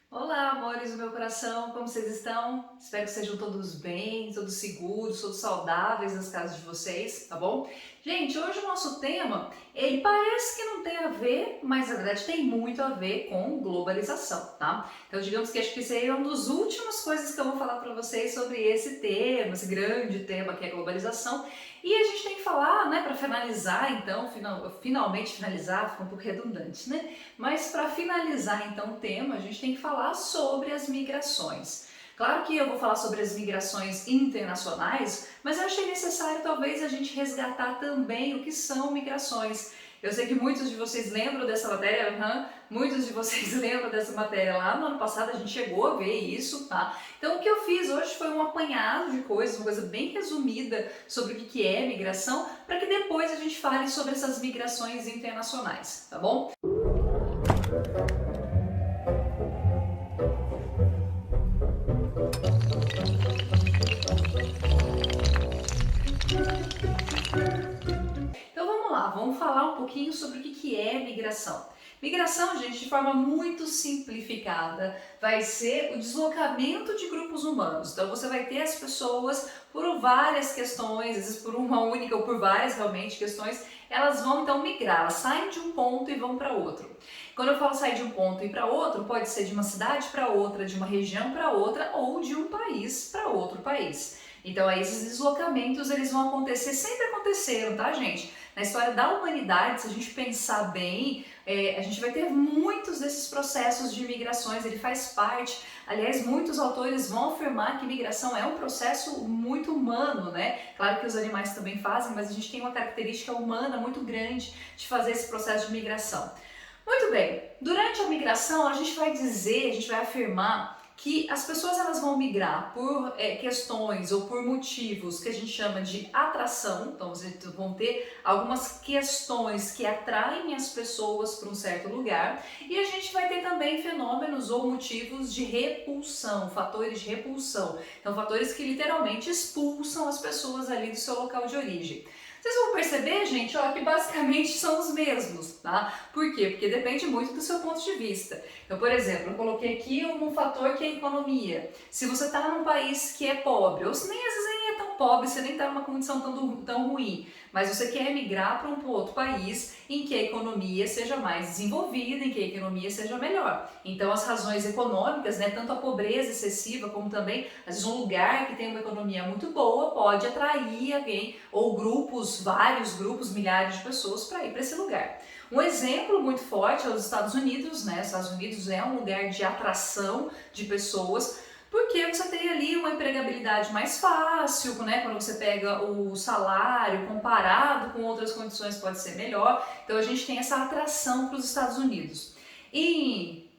Olá, amores do meu coração, como vocês estão? Espero que sejam todos bem, todos seguros, todos saudáveis nas casas de vocês, tá bom? Gente, hoje o nosso tema, ele parece que não tem a ver, mas na verdade tem muito a ver com globalização, tá? Então, digamos que acho que esse aí é uma das últimas coisas que eu vou falar para vocês sobre esse tema, esse grande tema que é globalização. E a gente tem que falar, né, para finalizar, então, finalmente finalizar, ficou um pouco redundante, né? Mas para finalizar então o tema, a gente tem que falar sobre as migrações. Claro que eu vou falar sobre as migrações internacionais, mas eu achei necessário talvez a gente resgatar também o que são migrações. Eu sei que muitos de vocês lembram dessa matéria, muitos de vocês lembram dessa matéria lá no ano passado, a gente chegou a ver isso, tá? Então o que eu fiz hoje foi um apanhado de coisas, uma coisa bem resumida sobre o que é migração, para que depois a gente fale sobre essas migrações internacionais, tá bom? Então vamos lá, vamos falar um pouquinho sobre o que é migração. Migração, gente, de forma muito simplificada, vai ser o deslocamento de grupos humanos. Então você vai ter as pessoas por várias questões, às vezes por uma única ou por várias realmente questões, elas vão então migrar, elas saem de um ponto e vão para outro. Quando eu falo sair de um ponto e para outro, pode ser de uma cidade para outra, de uma região para outra ou de um país para outro país. Então aí esses deslocamentos eles vão acontecer, sempre aconteceram, tá, gente? Na história da humanidade, se a gente pensar bem, a gente vai ter muitos desses processos de migrações, ele faz parte. Aliás, muitos autores vão afirmar que migração é um processo muito humano, né? Claro que os animais também fazem, mas a gente tem uma característica humana muito grande de fazer esse processo de migração. Muito bem, durante a migração a gente vai dizer, a gente vai afirmar que as pessoas elas vão migrar por questões ou por motivos que a gente chama de atração, então vão ter algumas questões que atraem as pessoas para um certo lugar, e a gente vai ter também fenômenos ou motivos de repulsão, fatores de repulsão, então fatores que literalmente expulsam as pessoas ali do seu local de origem. Vocês vão perceber, gente, ó, que basicamente são os mesmos, tá? Por quê? Porque depende muito do seu ponto de vista. Então, por exemplo, eu coloquei aqui um fator que é a economia. Se você está num país que é pobre, ou se nem às vezes nem é tão pobre, você nem está numa condição tão ruim, mas você quer migrar para um outro país em que a economia seja mais desenvolvida, em que a economia seja melhor. Então, as razões econômicas, né, tanto a pobreza excessiva como também, às vezes, um lugar que tem uma economia muito boa pode atrair alguém ou grupos, vários grupos, milhares de pessoas para ir para esse lugar. Um exemplo muito forte é os Estados Unidos, né? Os Estados Unidos é um lugar de atração de pessoas, porque você tem ali uma empregabilidade mais fácil, né? Quando você pega o salário comparado com outras condições pode ser melhor. Então a gente tem essa atração para os Estados Unidos.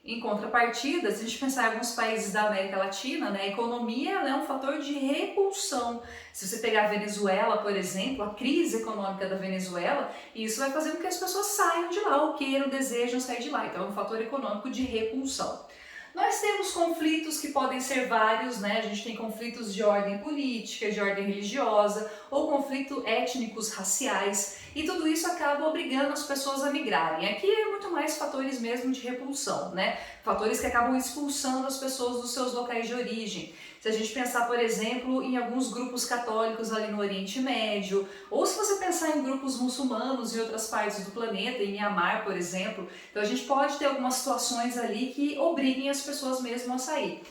Em contrapartida, se a gente pensar em alguns países da América Latina, né, a economia é um fator de repulsão. Se você pegar a Venezuela, por exemplo, a crise econômica da Venezuela, isso vai fazer com que as pessoas saiam de lá, ou queiram, desejam sair de lá. Então é um fator econômico de repulsão. Nós temos conflitos que podem ser vários, né? A gente tem conflitos de ordem política, de ordem religiosa, ou conflitos étnicos, raciais, e tudo isso acaba obrigando as pessoas a migrarem. Aqui é muito mais fatores mesmo de repulsão, né? Fatores que acabam expulsando as pessoas dos seus locais de origem. Se a gente pensar, por exemplo, em alguns grupos católicos ali no Oriente Médio, ou se você pensar em grupos muçulmanos em outras partes do planeta, em Mianmar, por exemplo, então a gente pode ter algumas situações ali que obriguem as pessoas mesmo a sair.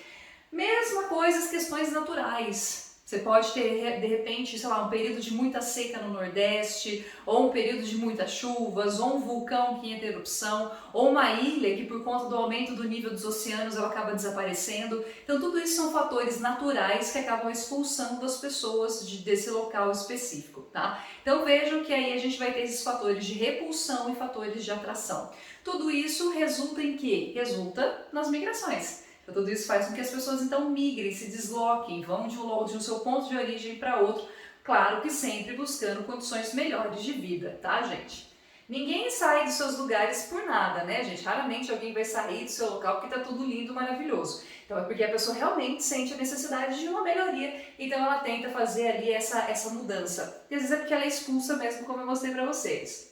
Mesma coisa as questões naturais. Você pode ter, de repente, sei lá, um período de muita seca no Nordeste, ou um período de muitas chuvas, ou um vulcão que entra em erupção, ou uma ilha que por conta do aumento do nível dos oceanos ela acaba desaparecendo. Então tudo isso são fatores naturais que acabam expulsando as pessoas desse local específico, tá? Então vejam que aí a gente vai ter esses fatores de repulsão e fatores de atração. Tudo isso resulta em quê? Resulta nas migrações. Então, tudo isso faz com que as pessoas então migrem, se desloquem, vão de um seu ponto de origem para outro, claro que sempre buscando condições melhores de vida, tá, gente? Ninguém sai dos seus lugares por nada, né, gente? Raramente alguém vai sair do seu local porque tá tudo lindo, maravilhoso. Então é porque a pessoa realmente sente a necessidade de uma melhoria, então ela tenta fazer ali essa mudança. E às vezes é porque ela é expulsa mesmo, como eu mostrei para vocês.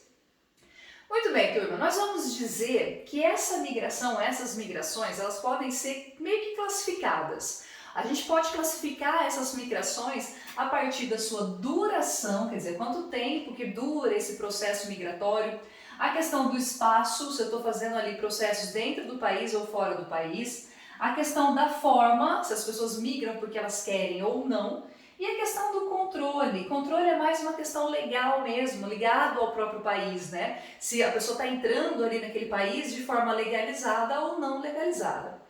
Muito bem, turma, nós vamos dizer que essas migrações, elas podem ser meio que classificadas. A gente pode classificar essas migrações a partir da sua duração, quer dizer, quanto tempo que dura esse processo migratório, a questão do espaço, se eu estou fazendo ali processos dentro do país ou fora do país, a questão da forma, se as pessoas migram porque elas querem ou não, e a questão do controle. Controle é mais uma questão legal mesmo, ligado ao próprio país, né? Se a pessoa está entrando ali naquele país de forma legalizada ou não legalizada.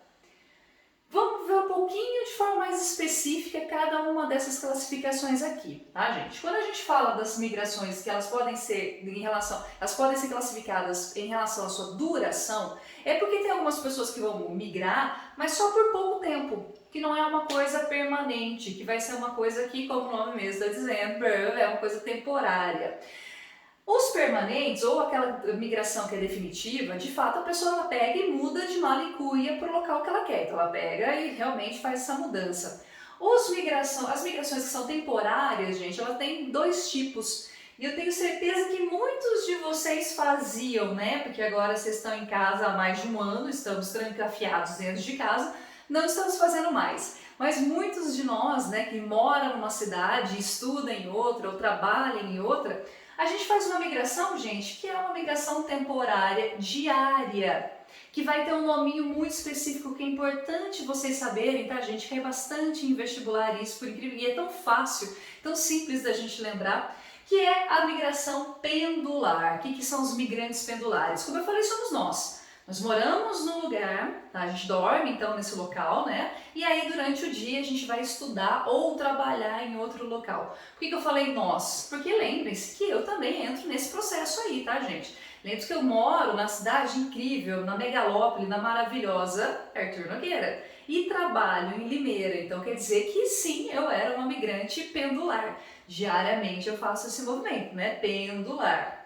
Vamos ver um pouquinho de forma mais específica cada uma dessas classificações aqui, tá, gente? Quando a gente fala das migrações que elas podem ser elas podem ser classificadas em relação à sua duração, é porque tem algumas pessoas que vão migrar, mas só por pouco tempo, que não é uma coisa permanente, que vai ser uma coisa que, como o nome mesmo está dizendo, é uma coisa temporária. Os permanentes, ou aquela migração que é definitiva, de fato a pessoa ela pega e muda de mala e cuia para o local que ela quer. Então ela pega e realmente faz essa mudança. As migrações que são temporárias, gente, elas têm dois tipos. E eu tenho certeza que muitos de vocês faziam, né? Porque agora vocês estão em casa há mais de um ano, estamos trancafiados dentro de casa, não estamos fazendo mais. Mas muitos de nós, né, que moram numa cidade, estudam em outra ou trabalham em outra, a gente faz uma migração, gente, que é uma migração temporária, diária, que vai ter um nominho muito específico que é importante vocês saberem, tá, gente? Cai bastante em vestibular isso, por incrível, e é tão fácil, tão simples da gente lembrar, que é a migração pendular. O que são os migrantes pendulares? Como eu falei, somos nós. Nós moramos num lugar, tá? A gente dorme então nesse local, né? E aí durante o dia a gente vai estudar ou trabalhar em outro local. Por que eu falei nós? Porque lembrem-se que eu também entro nesse processo aí, tá, gente? Lembre-se que eu moro na cidade incrível, na megalópole, na maravilhosa Arthur Nogueira. E trabalho em Limeira, então quer dizer que sim, eu era uma migrante pendular. Diariamente eu faço esse movimento, né? Pendular.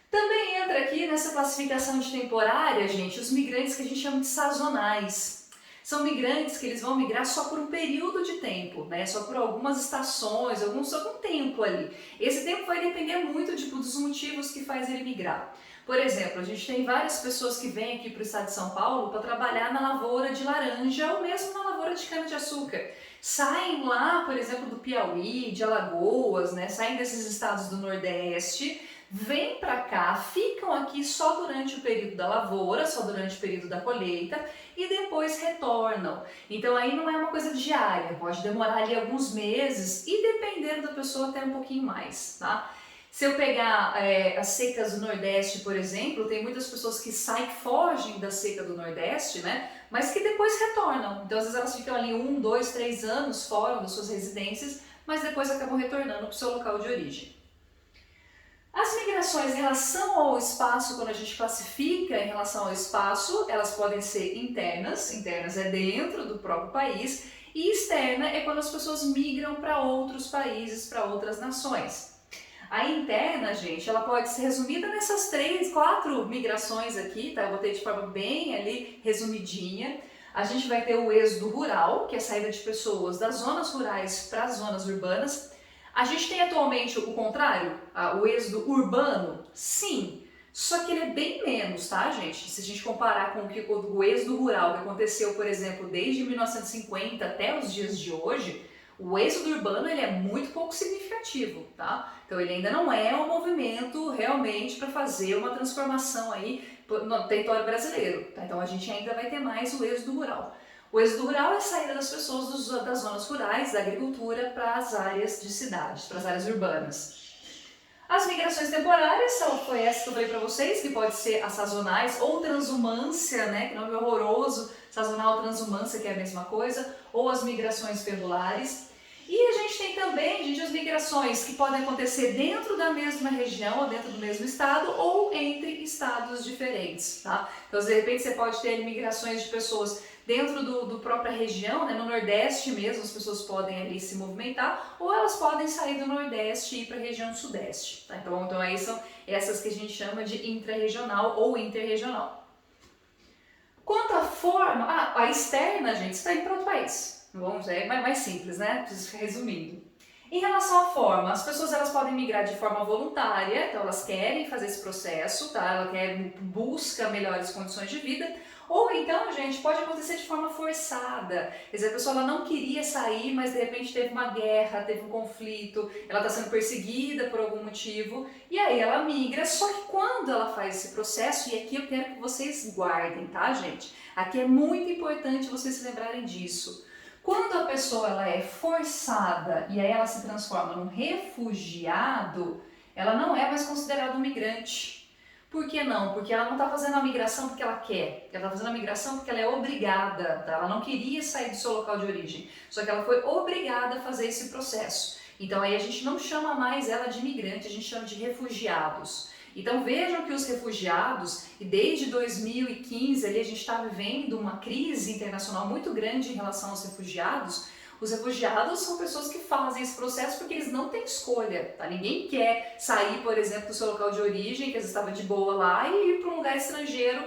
Também entra aqui nessa classificação de temporária, gente, os migrantes que a gente chama de sazonais. São migrantes que eles vão migrar só por um período de tempo, né? Só por algumas estações, algum tempo ali. Esse tempo vai depender muito tipo, dos motivos que faz ele migrar. Por exemplo, a gente tem várias pessoas que vêm aqui para o estado de São Paulo para trabalhar na lavoura de laranja ou mesmo na lavoura de cana-de-açúcar. Saem lá, por exemplo, do Piauí, de Alagoas, né? Saem desses estados do Nordeste, vêm para cá, ficam aqui só durante o período da lavoura, só durante o período da colheita e depois retornam. Então aí não é uma coisa diária, pode demorar ali alguns meses e dependendo da pessoa até um pouquinho mais, tá? Se eu pegar as secas do Nordeste, por exemplo, tem muitas pessoas que saem, fogem da seca do Nordeste, né? Mas que depois retornam. Então às vezes elas ficam ali 1, 2, 3 anos fora das suas residências, mas depois acabam retornando para o seu local de origem. As migrações em relação ao espaço, quando a gente classifica em relação ao espaço, elas podem ser internas é dentro do próprio país, e externa é quando as pessoas migram para outros países, para outras nações. A interna, gente, ela pode ser resumida nessas 3, 4 migrações aqui, tá? Eu botei de forma bem ali resumidinha. A gente vai ter o êxodo rural, que é a saída de pessoas das zonas rurais para as zonas urbanas. A gente tem atualmente o contrário, o êxodo urbano? Sim, só que ele é bem menos, tá, gente? Se a gente comparar com o êxodo rural que aconteceu, por exemplo, desde 1950 até os dias de hoje, o êxodo urbano ele é muito pouco significativo, tá? Então ele ainda não é um movimento realmente para fazer uma transformação aí no território brasileiro, tá? Então a gente ainda vai ter mais o êxodo rural. O êxodo rural é a saída das pessoas das zonas rurais, da agricultura, para as áreas de cidades, para as áreas urbanas. As migrações temporárias foi essa que eu falei para vocês, que pode ser as sazonais ou transumância, né, que nome horroroso, sazonal transumância, que é a mesma coisa, ou as migrações pendulares. E a gente tem também, gente, as migrações que podem acontecer dentro da mesma região, ou dentro do mesmo estado, ou entre estados diferentes, tá? Então, de repente, você pode ter migrações de pessoas dentro do própria região, né, no Nordeste mesmo, as pessoas podem ali se movimentar, ou elas podem sair do Nordeste e ir para a região Sudeste, tá? Então aí são essas que a gente chama de intrarregional ou interregional. Quanto à forma, a externa, gente, está indo para outro país. Bom, já é mais simples, né? Resumindo. Em relação à forma, as pessoas elas podem migrar de forma voluntária, então elas querem fazer esse processo, tá? Ela busca melhores condições de vida, ou então, gente, pode acontecer de forma forçada. Quer dizer, a pessoa ela não queria sair, mas de repente teve uma guerra, teve um conflito, ela está sendo perseguida por algum motivo, e aí ela migra, só que quando ela faz esse processo, e aqui eu quero que vocês guardem, tá, gente? Aqui é muito importante vocês se lembrarem disso. Quando a pessoa ela é forçada e aí ela se transforma num refugiado, ela não é mais considerada um migrante. Por que não? Porque ela não está fazendo a migração porque ela quer, ela está fazendo a migração porque ela é obrigada, tá? Ela não queria sair do seu local de origem, só que ela foi obrigada a fazer esse processo. Então aí a gente não chama mais ela de migrante, a gente chama de refugiados. Então vejam que os refugiados, e desde 2015 ali a gente está vivendo uma crise internacional muito grande em relação aos refugiados. Os refugiados são pessoas que fazem esse processo porque eles não têm escolha, tá? Ninguém quer sair, por exemplo, do seu local de origem, que às vezes estava de boa lá, e ir para um lugar estrangeiro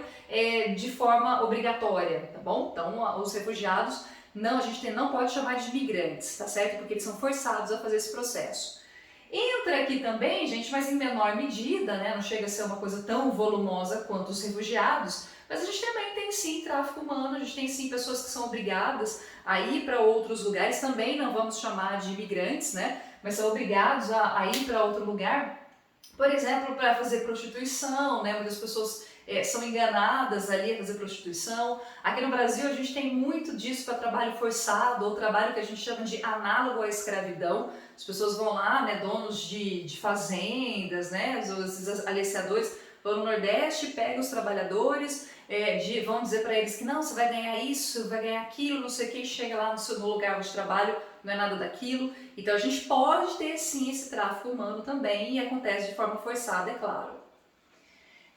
de forma obrigatória, tá bom? Então os refugiados, não, a gente não pode chamar de migrantes, tá certo? Porque eles são forçados a fazer esse processo. Entra aqui também, gente, mas em menor medida, né? Não chega a ser uma coisa tão volumosa quanto os refugiados, mas a gente também tem sim tráfico humano, a gente tem sim pessoas que são obrigadas a ir para outros lugares, também não vamos chamar de imigrantes, né? Mas são obrigados a ir para outro lugar, por exemplo, para fazer prostituição, né? Muitas pessoas são enganadas ali a fazer prostituição. Aqui no Brasil a gente tem muito disso para trabalho forçado, ou trabalho que a gente chama de análogo à escravidão. As pessoas vão lá, né, donos de fazendas, né, esses aliciadores vão no Nordeste, pegam os trabalhadores, vão dizer para eles que não, você vai ganhar isso, vai ganhar aquilo, não sei o que, e chega lá no lugar de trabalho, não é nada daquilo. Então a gente pode ter sim esse tráfico humano também, e acontece de forma forçada, é claro.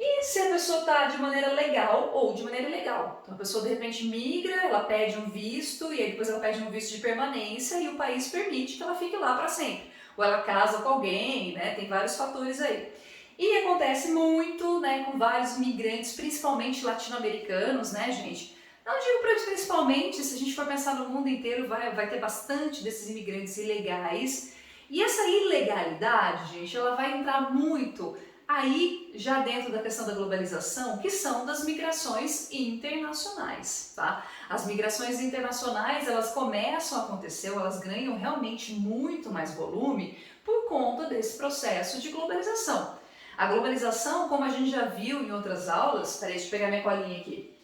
E se a pessoa está de maneira legal ou de maneira ilegal. Então a pessoa de repente migra, ela pede um visto e aí depois ela pede um visto de permanência e o país permite que ela fique lá para sempre. Ou ela casa com alguém, né? Tem vários fatores aí. E acontece muito, né, com vários migrantes, principalmente latino-americanos, né, gente? Não digo principalmente, se a gente for pensar no mundo inteiro, vai ter bastante desses imigrantes ilegais. E essa ilegalidade, gente, ela vai entrar muito aí já dentro da questão da globalização, que são das migrações internacionais, tá? As migrações internacionais, elas começam a acontecer, elas ganham realmente muito mais volume por conta desse processo de globalização. A globalização, como a gente já viu em outras aulas, peraí, deixa eu pegar minha colinha aqui,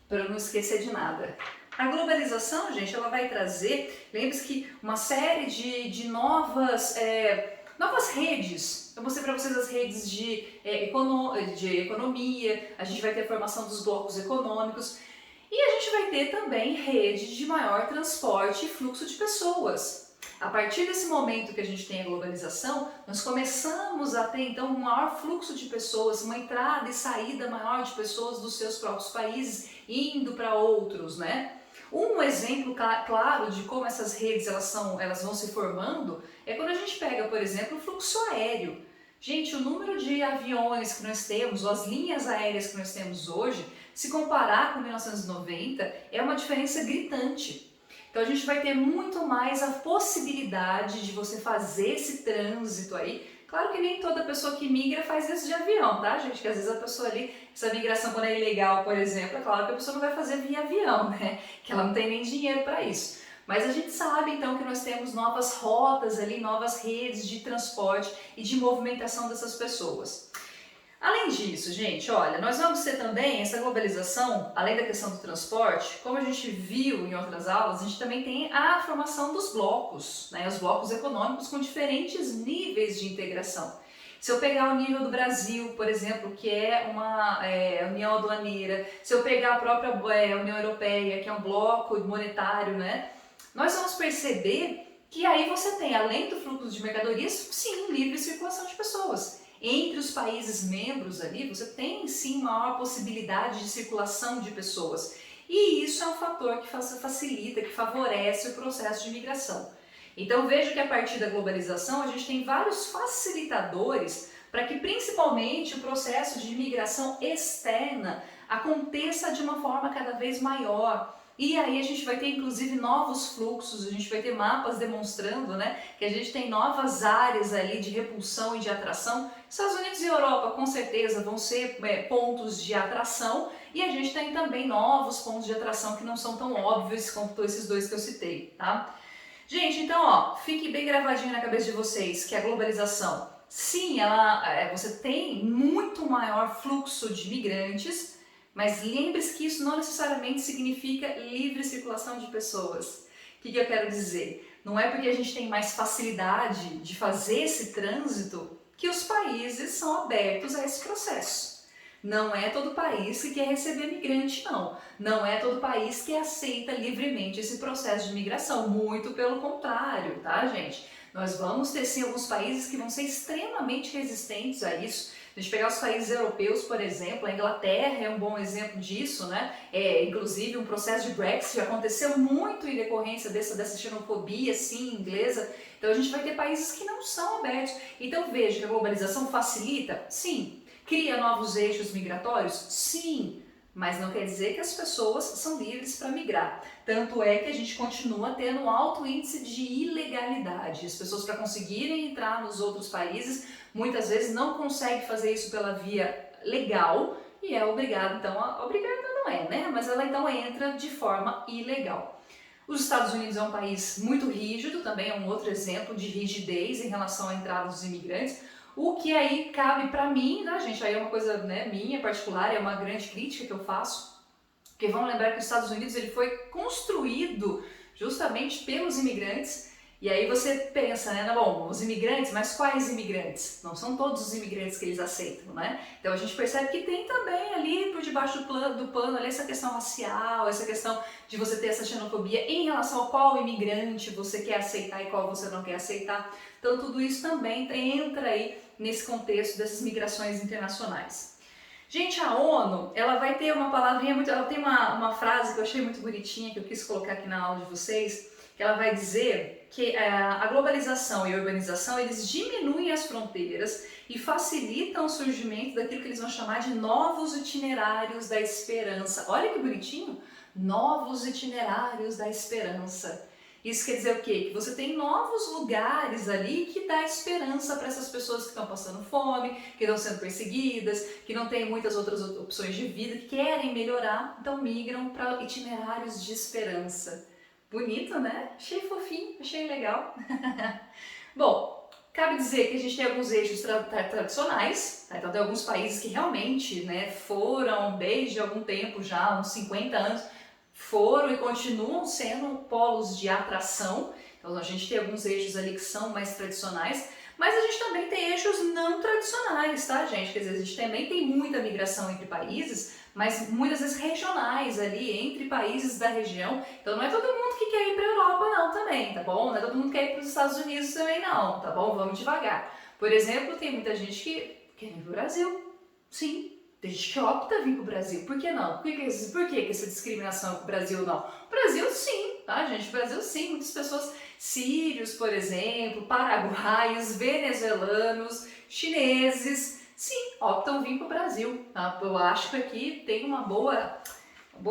para eu não esquecer de nada. A globalização, gente, ela vai trazer, lembre-se que uma série de novas redes. Eu mostrei para vocês as redes de economia, a gente vai ter a formação dos blocos econômicos e a gente vai ter também rede de maior transporte e fluxo de pessoas. A partir desse momento que a gente tem a globalização, nós começamos a ter então um maior fluxo de pessoas, uma entrada e saída maior de pessoas dos seus próprios países indo para outros, né? Um exemplo claro de como essas redes elas vão se formando é quando a gente pega, por exemplo, o fluxo aéreo. Gente, o número de aviões que nós temos, ou as linhas aéreas que nós temos hoje, se comparar com 1990, é uma diferença gritante. Então a gente vai ter muito mais a possibilidade de você fazer esse trânsito aí. Claro que nem toda pessoa que migra faz isso de avião, tá, gente? Que às vezes a pessoa ali, essa migração quando é ilegal, por exemplo, é claro que a pessoa não vai fazer via avião, né? Que ela não tem nem dinheiro para isso. Mas a gente sabe então que nós temos novas rotas ali, novas redes de transporte e de movimentação dessas pessoas. Além disso, gente, olha, nós vamos ter também essa globalização, além da questão do transporte, como a gente viu em outras aulas, a gente também tem a formação dos blocos, né, os blocos econômicos com diferentes níveis de integração. Se eu pegar o nível do Brasil, por exemplo, que é uma união aduaneira, se eu pegar a própria União Europeia, que é um bloco monetário, né, nós vamos perceber que aí você tem, além do fluxo de mercadorias, sim, livre circulação de pessoas. Entre os países membros ali, você tem sim maior possibilidade de circulação de pessoas. E isso é um fator que facilita, que favorece o processo de migração. Então veja que a partir da globalização a gente tem vários facilitadores para que principalmente o processo de migração externa aconteça de uma forma cada vez maior. E aí a gente vai ter inclusive novos fluxos, a gente vai ter mapas demonstrando, né, que a gente tem novas áreas ali de repulsão e de atração. Estados Unidos e Europa com certeza vão ser pontos de atração, e a gente tem também novos pontos de atração que não são tão óbvios quanto esses dois que eu citei, tá? Gente, então ó, fique bem gravadinho na cabeça de vocês que a globalização, sim, você tem muito maior fluxo de migrantes, mas lembre-se que isso não necessariamente significa livre circulação de pessoas. O que eu quero dizer? Não é porque a gente tem mais facilidade de fazer esse trânsito que os países são abertos a esse processo. Não é todo país que quer receber migrante, não. Não é todo país que aceita livremente esse processo de migração. Muito pelo contrário, tá, gente? Nós vamos ter sim alguns países que vão ser extremamente resistentes a isso. A gente pegar os países europeus, por exemplo, a Inglaterra é um bom exemplo disso, né? Inclusive um processo de Brexit aconteceu muito em decorrência dessa xenofobia, sim, inglesa. Então a gente vai ter países que não são abertos. Então veja que a globalização facilita? Sim. Cria novos eixos migratórios? Sim, mas não quer dizer que as pessoas são livres para migrar. Tanto é que a gente continua tendo um alto índice de ilegalidade. As pessoas, para conseguirem entrar nos outros países, muitas vezes não conseguem fazer isso pela via legal e é obrigada, então, obrigada não é, né? Mas ela então entra de forma ilegal. Os Estados Unidos é um país muito rígido, também é um outro exemplo de rigidez em relação à entrada dos imigrantes. O que aí cabe para mim, né, gente? Aí é uma coisa, né, minha particular, é uma grande crítica que eu faço. Porque vamos lembrar que os Estados Unidos ele foi construído justamente pelos imigrantes. E aí você pensa, né, bom, os imigrantes, mas quais imigrantes? Não são todos os imigrantes que eles aceitam, né? Então a gente percebe que tem também ali por debaixo do pano ali essa questão racial, essa questão de você ter essa xenofobia em relação a qual imigrante você quer aceitar e qual você não quer aceitar. Então tudo isso também entra aí nesse contexto dessas migrações internacionais. Gente, a ONU, ela vai ter uma palavrinha muito... Ela tem uma frase que eu achei muito bonitinha, que eu quis colocar aqui na aula de vocês, que ela vai dizer que a globalização e a urbanização, eles diminuem as fronteiras e facilitam o surgimento daquilo que eles vão chamar de novos itinerários da esperança. Olha que bonitinho! Novos itinerários da esperança. Isso quer dizer o quê? Que você tem novos lugares ali que dá esperança para essas pessoas que estão passando fome, que estão sendo perseguidas, que não têm muitas outras opções de vida, que querem melhorar, então migram para itinerários de esperança. Bonito, né? Achei fofinho, achei legal. Bom, cabe dizer que a gente tem alguns eixos tradicionais, tá? Então tem alguns países que realmente, né, foram desde algum tempo já, uns 50 anos, foram e continuam sendo polos de atração. Então a gente tem alguns eixos ali que são mais tradicionais, mas a gente também tem eixos não tradicionais, tá, gente? Quer dizer, a gente também tem muita migração entre países, mas muitas vezes regionais ali, entre países da região. Então não é todo mundo que quer ir para a Europa não também, tá bom? Não é todo mundo que quer ir para os Estados Unidos também não, tá bom? Vamos devagar. Por exemplo, tem muita gente que quer vir para o Brasil. Sim. Tem gente que opta vir para o Brasil. Por que não? Por que essa discriminação com o Brasil não? O Brasil sim, tá, gente? O Brasil sim. Muitas pessoas, sírios, por exemplo, paraguaios, venezuelanos, chineses, sim, optam vir para o Brasil. Tá? Eu acho que aqui tem uma boa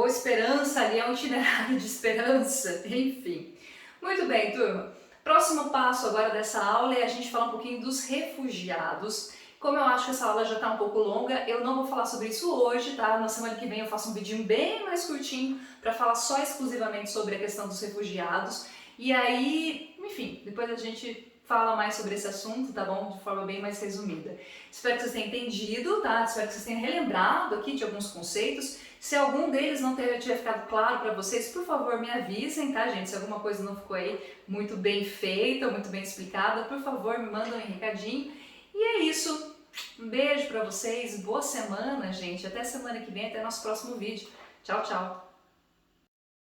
esperança ali, é um itinerário de esperança, enfim. Muito bem, turma. Próximo passo agora dessa aula é a gente falar um pouquinho dos refugiados. Como eu acho que essa aula já está um pouco longa, eu não vou falar sobre isso hoje, tá? Na semana que vem eu faço um vídeo bem mais curtinho para falar só exclusivamente sobre a questão dos refugiados. E aí, enfim, depois a gente fala mais sobre esse assunto, tá bom? De forma bem mais resumida. Espero que vocês tenham entendido, tá? Espero que vocês tenham relembrado aqui de alguns conceitos. Se algum deles não tiver ficado claro para vocês, por favor me avisem, tá, gente? Se alguma coisa não ficou aí muito bem feita ou muito bem explicada, por favor me mandem um recadinho. E é isso. Um beijo para vocês, boa semana, gente. Até semana que vem, até nosso próximo vídeo. Tchau, tchau.